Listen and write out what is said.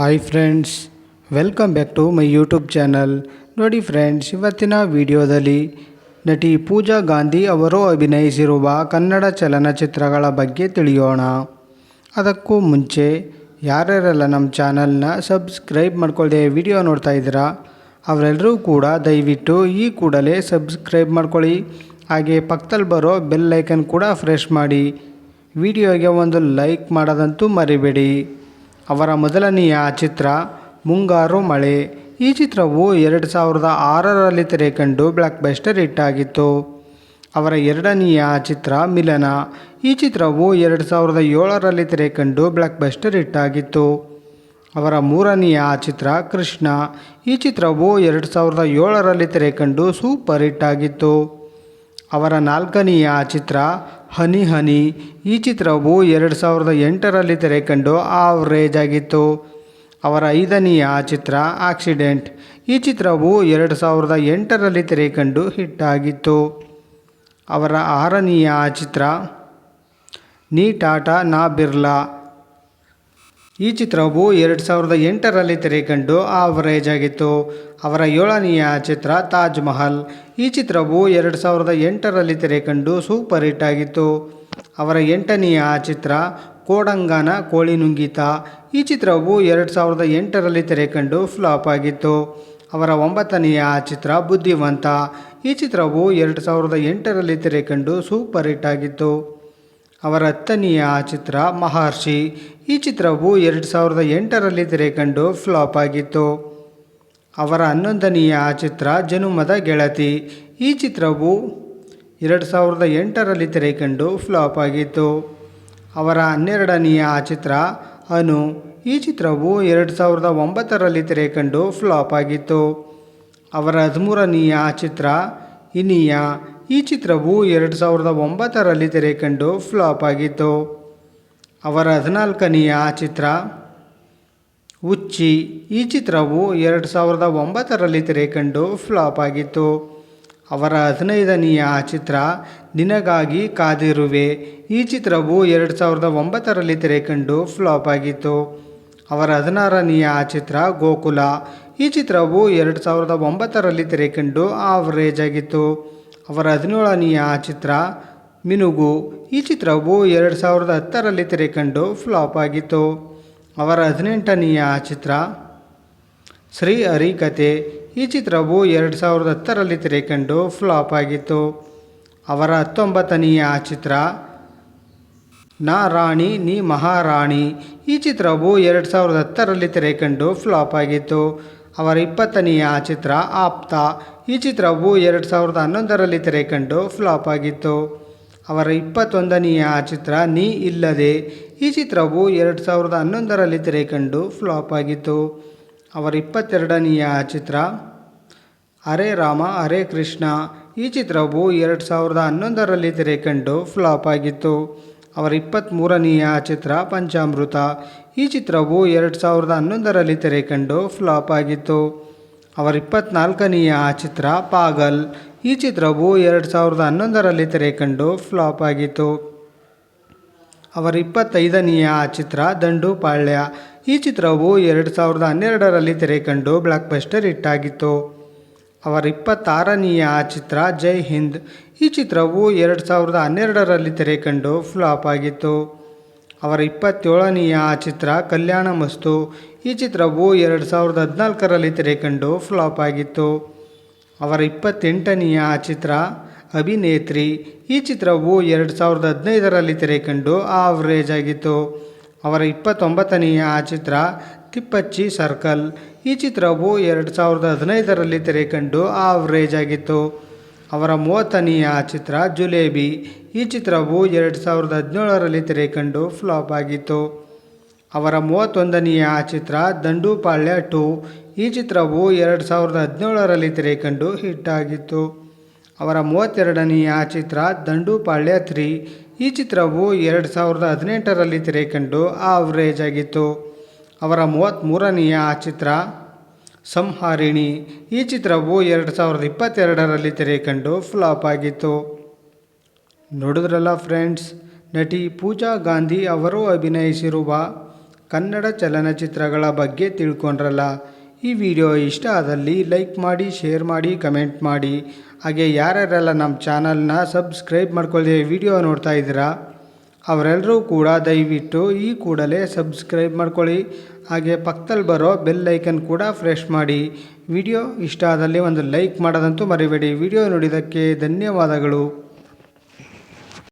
Hi friends, welcome back to my YouTube channel. ನೋಡಿ friends, ಇವತ್ತಿನ ವಿಡಿಯೋದಲ್ಲಿ ನಟಿ ಪೂಜಾ ಗಾಂಧಿ ಅವರು ಅಭಿನಯಿಸಿರುವ ಕನ್ನಡ ಚಲನಚಿತ್ರಗಳ ಬಗ್ಗೆ ತಿಳಿಯೋಣ. ಅದಕ್ಕೂ ಮುಂಚೆ ಯಾರ್ಯಾರೆಲ್ಲ ನಮ್ಮ ಚಾನಲ್ನ ಸಬ್ಸ್ಕ್ರೈಬ್ ಮಾಡ್ಕೊಳ್ಳದೆ ವಿಡಿಯೋ ನೋಡ್ತಾ ಇದ್ದೀರಾ ಅವರೆಲ್ಲರೂ ಕೂಡ ದಯವಿಟ್ಟು ಈ ಕೂಡಲೇ ಸಬ್ಸ್ಕ್ರೈಬ್ ಮಾಡ್ಕೊಳ್ಳಿ. ಹಾಗೆ ಪಕ್ಕದಲ್ಲಿ ಬರೋ ಬೆಲ್ ಐಕನ್ ಕೂಡ ಪ್ರೆಸ್ ಮಾಡಿ. ವಿಡಿಯೋಗೆ ಒಂದು ಲೈಕ್ ಮಾಡೋದಂತೂ ಮರಿಬೇಡಿ. ಅವರ ಮೊದಲನೆಯ ಚಿತ್ರ ಮುಂಗಾರು ಮಳೆ. ಈ ಚಿತ್ರವು 2006ರಲ್ಲಿ ತೆರೆಕಂಡು ಬ್ಲಾಕ್ ಬಸ್ಟರ್ ಹಿಟ್ ಆಗಿತ್ತು. ಅವರ ಎರಡನೆಯ ಚಿತ್ರ ಮಿಲನ. ಈ ಚಿತ್ರವು 2007ರಲ್ಲಿ ತೆರೆಕಂಡು ಬ್ಲಾಕ್ ಬಸ್ಟರ್ ಹಿಟ್ ಆಗಿತ್ತು. ಅವರ ಮೂರನೆಯ ಚಿತ್ರ ಕೃಷ್ಣ. ಈ ಚಿತ್ರವು 2007ರಲ್ಲಿ ತೆರೆಕಂಡು ಸೂಪರ್ ಹಿಟ್ ಆಗಿತ್ತು. ಅವರ ನಾಲ್ಕನೆಯ ಚಿತ್ರ ಹನಿ ಹನಿ. ಈ ಚಿತ್ರವು 2008ರಲ್ಲಿ ತೆರೆಕಂಡು ಆವ್ರೇಜ್ ಆಗಿತ್ತು. ಅವರ ಐದನೆಯ ಚಿತ್ರ ಆಕ್ಸಿಡೆಂಟ್. ಈ ಚಿತ್ರವು 2008ರಲ್ಲಿ ತೆರೆಕಂಡು ಹಿಟ್ ಆಗಿತ್ತು. ಅವರ ಆರನೆಯ ಚಿತ್ರ ನೀ ಟಾಟಾ ನಾ ಬಿರ್ಲಾ. ಈ ಚಿತ್ರವು 2008ರಲ್ಲಿ ತೆರೆಕಂಡು ಆವರೇಜ್ ಆಗಿತ್ತು. ಅವರ ಏಳನೆಯ ಚಿತ್ರ ತಾಜ್ ಮಹಲ್. ಈ ಚಿತ್ರವು 2008ರಲ್ಲಿ ತೆರೆಕಂಡು ಸೂಪರ್ ಹಿಟ್ ಆಗಿತ್ತು. ಅವರ ಎಂಟನೆಯ ಚಿತ್ರ ಕೋಡಂಗನ ಕೋಳಿ ನುಂಗಿತ. ಈ ಚಿತ್ರವು 2008ರಲ್ಲಿ ತೆರೆಕಂಡು ಫ್ಲಾಪ್ ಆಗಿತ್ತು. ಅವರ ಒಂಬತ್ತನೆಯ ಚಿತ್ರ ಬುದ್ಧಿವಂತ. ಈ ಚಿತ್ರವು 2008ರಲ್ಲಿ ತೆರೆಕಂಡು ಸೂಪರ್ ಹಿಟ್ ಆಗಿತ್ತು. ಅವರ ಹತ್ತನೆಯ ಚಿತ್ರ ಮಹರ್ಷಿ. ಈ ಚಿತ್ರವು 2008ರಲ್ಲಿ ತೆರೆಕಂಡು ಫ್ಲಾಪ್ ಆಗಿತ್ತು. ಅವರ 11ನೆಯ ಚಿತ್ರ ಜನುಮದ ಗೆಳತಿ. ಈ ಚಿತ್ರವು 2008ರಲ್ಲಿ ತೆರೆಕಂಡು ಫ್ಲಾಪ್ ಆಗಿತ್ತು. ಅವರ 12ನೆಯ ಚಿತ್ರ ಅನು. ಈ ಚಿತ್ರವು 2009ರಲ್ಲಿ ತೆರೆಕಂಡು ಫ್ಲಾಪ್ ಆಗಿತ್ತು. ಅವರ 13ನೆಯ ಚಿತ್ರ ಇನಿಯ. ಈ ಚಿತ್ರವು 2009ರಲ್ಲಿ ತೆರೆಕಂಡು ಫ್ಲಾಪ್ ಆಗಿತ್ತು. ಅವರ 14ನೆಯ ಚಿತ್ರ ಹುಚ್ಚಿ. ಈ ಚಿತ್ರವು 2009ರಲ್ಲಿ ತೆರೆಕಂಡು ಫ್ಲಾಪ್ ಆಗಿತ್ತು. ಅವರ 15ನೆಯ ಚಿತ್ರ ನಿನಗಾಗಿ ಕಾದಿರುವೆ. ಈ ಚಿತ್ರವು 2009ರಲ್ಲಿ ತೆರೆಕಂಡು ಫ್ಲಾಪ್ ಆಗಿತ್ತು. ಅವರ 16ನೆಯ ಚಿತ್ರ ಗೋಕುಲ. ಈ ಚಿತ್ರವು 2009ರಲ್ಲಿ ತೆರೆಕಂಡು ಆವರೇಜ್ ಆಗಿತ್ತು. ಅವರ 17ನೆಯ ಚಿತ್ರ ಮಿನುಗು. ಈ ಚಿತ್ರವು 2010ರಲ್ಲಿ ತೆರೆಕಂಡು ಫ್ಲಾಪ್ ಆಗಿತ್ತು. ಅವರ 18ನೆಯ ಚಿತ್ರ ಶ್ರೀ ಹರಿ ಕತೆ. ಈ ಚಿತ್ರವು 2010ರಲ್ಲಿ ತೆರೆಕಂಡು ಫ್ಲಾಪ್ ಆಗಿತ್ತು. ಅವರ 19ನೆಯ ಚಿತ್ರ ನಾ ರಾಣಿ ನೀ ಮಹಾರಾಣಿ. ಈ ಚಿತ್ರವು 2010ರಲ್ಲಿ ತೆರೆಕಂಡು ಫ್ಲಾಪ್ ಆಗಿತ್ತು. ಅವರ 20ನೆಯ ಚಿತ್ರ ಆಪ್ತ. ಈ ಚಿತ್ರವು 2011ರಲ್ಲಿ ತೆರೆಕಂಡು ಫ್ಲಾಪ್ ಆಗಿತ್ತು. ಅವರ 21ನೆಯ ಚಿತ್ರ ನೀ ಇಲ್ಲದೆ. ಈ ಚಿತ್ರವು 2011ರಲ್ಲಿ ತೆರೆಕಂಡು ಫ್ಲಾಪ್ ಆಗಿತ್ತು. ಅವರ 22ನೆಯ ಚಿತ್ರ ಹರೇ ರಾಮ ಹರೇ ಕೃಷ್ಣ. ಈ ಚಿತ್ರವು 2011ರಲ್ಲಿ ತೆರೆಕಂಡು ಫ್ಲಾಪ್ ಆಗಿತ್ತು. ಅವರ 23ನೆಯ ಚಿತ್ರ ಪಂಚಾಮೃತ. ಈ ಚಿತ್ರವು 2011ರಲ್ಲಿ ತೆರೆಕಂಡು ಫ್ಲಾಪ್ ಆಗಿತ್ತು. ಅವರ 24ನೆಯ ಚಿತ್ರ ಪಾಗಲ್. ಈ ಚಿತ್ರವು 2011ರಲ್ಲಿ ತೆರೆಕಂಡು ಫ್ಲಾಪ್ ಆಗಿತ್ತು. ಅವರ 25ನೆಯ ಚಿತ್ರ ದಂಡುಪಾಳ್ಯ. ಈ ಚಿತ್ರವು 2012ರಲ್ಲಿ ತೆರೆಕಂಡು ಬ್ಲಾಕ್ ಬಸ್ಟರ್ ಹಿಟ್ ಆಗಿತ್ತು. ಅವರ 26ನೆಯ ಚಿತ್ರ ಜೈ ಹಿಂದ್. ಈ ಚಿತ್ರವು 2012ರಲ್ಲಿ ತೆರೆಕಂಡು ಫ್ಲಾಪ್ ಆಗಿತ್ತು. ಅವರ 27ನೆಯ ಚಿತ್ರ ಕಲ್ಯಾಣ ಮಸ್ತು. ಈ ಚಿತ್ರವು 2014ರಲ್ಲಿ ತೆರೆಕಂಡು ಫ್ಲಾಪ್ ಆಗಿತ್ತು. ಅವರ 28ನೆಯ ಚಿತ್ರ ಅಭಿನೇತ್ರಿ. ಈ ಚಿತ್ರವು 2015ರಲ್ಲಿ ತೆರೆಕಂಡು ಆವರೇಜ್ ಆಗಿತ್ತು. ಅವರ 29ನೆಯ ಚಿತ್ರ ತಿಪ್ಪಚ್ಚಿ ಸರ್ಕಲ್. ಈ ಚಿತ್ರವು 2015ರಲ್ಲಿ ತೆರೆಕಂಡು ಆವರೇಜ್ ಆಗಿತ್ತು. ಅವರ 30ನೆಯ ಚಿತ್ರ ಜುಲೇಬಿ. ಈ ಚಿತ್ರವು 2017ರಲ್ಲಿ ತೆರೆಕಂಡು ಫ್ಲಾಪ್ ಆಗಿತ್ತು. ಅವರ 31ನೆಯ ಚಿತ್ರ ದಂಡುಪಾಳ್ಯ 2. ಈ ಚಿತ್ರವು 2017ರಲ್ಲಿ ತೆರೆಕಂಡು ಹಿಟ್ ಆಗಿತ್ತು. ಅವರ 32ನೆಯ ಚಿತ್ರ ದಂಡುಪಾಳ್ಯ 3. ಈ ಚಿತ್ರವು 2018ರಲ್ಲಿ ತೆರೆಕಂಡು ಆವರೇಜ್ ಆಗಿತ್ತು. ಅವರ 33ನೆಯ ಚಿತ್ರ ಸಂಹಾರಿಣಿ. ಈ ಚಿತ್ರವು 2022ರಲ್ಲಿ ತೆರೆಕಂಡು ಫ್ಲಾಪ್ ಆಗಿತ್ತು. ನೋಡಿದ್ರಲ್ಲ ಫ್ರೆಂಡ್ಸ್, ನಟಿ ಪೂಜಾ ಗಾಂಧಿ ಅವರು ಅಭಿನಯಿಸಿರುವ ಕನ್ನಡ ಚಲನಚಿತ್ರಗಳ ಬಗ್ಗೆ ತಿಳ್ಕೊಂಡ್ರಲ್ಲ. ಈ ವಿಡಿಯೋ ಇಷ್ಟ ಆದಲ್ಲಿ ಲೈಕ್ ಮಾಡಿ, ಶೇರ್ ಮಾಡಿ, ಕಮೆಂಟ್ ಮಾಡಿ. ಹಾಗೆ ಯಾರ್ಯಾರೆಲ್ಲ ನಮ್ಮ ಚಾನಲ್ನ ಸಬ್ಸ್ಕ್ರೈಬ್ ಮಾಡ್ಕೊಳ್ಳದೆ ವಿಡಿಯೋ ನೋಡ್ತಾ ಇದ್ದೀರಾ ಅವರೆಲ್ಲರೂ ಕೂಡ ದಯವಿಟ್ಟು ಈ ಕೂಡಲೇ ಸಬ್ಸ್ಕ್ರೈಬ್ ಮಾಡ್ಕೊಳ್ಳಿ. ಹಾಗೆ ಪಕ್ಕದಲ್ಲಿ ಬರೋ ಬೆಲ್ ಐಕನ್ ಕೂಡ ಪ್ರೆಸ್ ಮಾಡಿ. ವಿಡಿಯೋ ಇಷ್ಟ ಆದಲ್ಲಿ ಒಂದು ಲೈಕ್ ಮಾಡೋದಂತೂ ಮರಿಬೇಡಿ. ವಿಡಿಯೋ ನೋಡಿದ್ದಕ್ಕೆ ಧನ್ಯವಾದಗಳು.